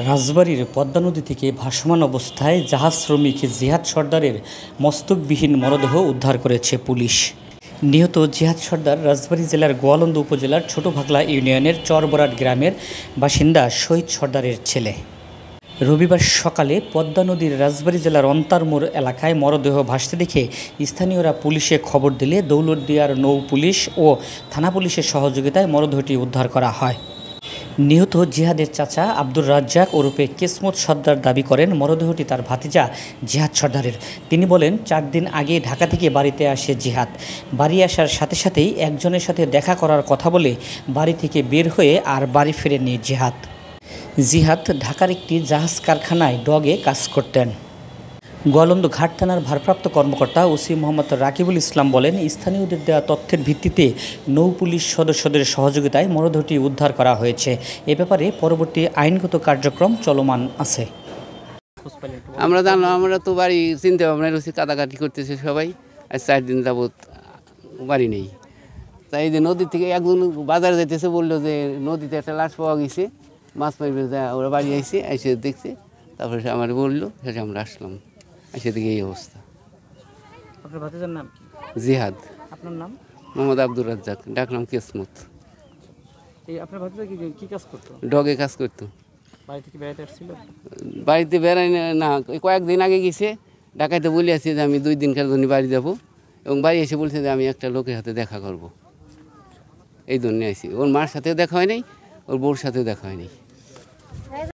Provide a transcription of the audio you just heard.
রাজবাড়ীর পদ্মা নদী থেকে ভাসমান অবস্থায় জাহাজ শ্রমিক জিহাদ সর্দারের মস্তকবিহীন মরদেহ উদ্ধার করেছে পুলিশ। নিহত জিহাদ সর্দার রাজবাড়ী জেলার গোয়ালন্দ উপজেলার ছোট ভাগলা ইউনিয়নের চরবরাট গ্রামের বাসিন্দা শহীদ সর্দারের ছেলে। রবিবার সকালে পদ্মা নদীর রাজবাড়ী জেলার অন্তারমোড় এলাকায় মরদেহ ভাসতে দেখে স্থানীয়রা পুলিশে খবর দিলে দৌলতদিয়ার নৌ পুলিশ ও থানা পুলিশের সহযোগিতায় মরদেহটি উদ্ধার করা হয়। নিহত জিহাদের চাচা আব্দুর রাজ্জাক ওরফে কিসমত সর্দার দাবি করেন মরদেহটি তার ভাতিজা জিহাদ সর্দারের। তিনি বলেন, 4 দিন আগে ঢাকা থেকে বাড়িতে আসে জিহাদ। বাড়ি আসার সাথে সাথেই একজনের সাথে দেখা করার কথা বলে বাড়ি থেকে বের হয়ে আর বাড়ি ফেরেননি জিহাদ ঢাকার একটি জাহাজ কারখানায় ডগে কাজ করতেন। গোয়ালন্দ ঘাট থানার ভারপ্রাপ্ত কর্মকর্তা ওসি মোহাম্মদ রাকিবুল ইসলাম বলেন, স্থানীয়দের দেওয়া তথ্যের ভিত্তিতে নৌ পুলিশ সদস্যদের সহযোগিতায় মরদেহটি উদ্ধার করা হয়েছে। এ ব্যাপারে পরবর্তী আইনগত কার্যক্রম চলমান আছে। আমরা জানলাম, আমরা তো বাড়ি চিনতে ভাবনা রয়েছি, কাটাকাটি করতেছে সবাই। আর 4 দিন যাবৎ বাড়ি নেই। তাই যে নদী থেকে একজন বাজারে যেতেছে, বললো যে নদীতে একটা লাশ পাওয়া গেছে, মাছ মারবে। ওরা বাড়ি আইসে, এসে দেখছে, তারপরে সে আমার বললো, সেটা আমরা আসলাম। এসে দিকে এই অবস্থা। আপনার ভাতিজার নাম? জিহাদ। আপনার নাম? মোহাম্মদ আব্দুর রাজ্জাক, ডাকনাম কিসমত। আপনার ভাতিজা কি কাজ করতো? ডগে কাজ করতো। বাড়ি থেকে বেড়াতে আসছিল? বাড়িতে বেড়াই না, কয়েকদিন আগে গেছে। ঢাকাইতে বলে আসছে যে আমি 2 দিনকার জন্য বাড়ি যাবো, এবং বাড়ি এসে বলছে যে আমি একটা লোকের হাতে দেখা করব। এই জন্যে আসি। ওর মার সাথেও দেখা হয় নাই, ওর বউর সাথেও দেখা হয় নাই।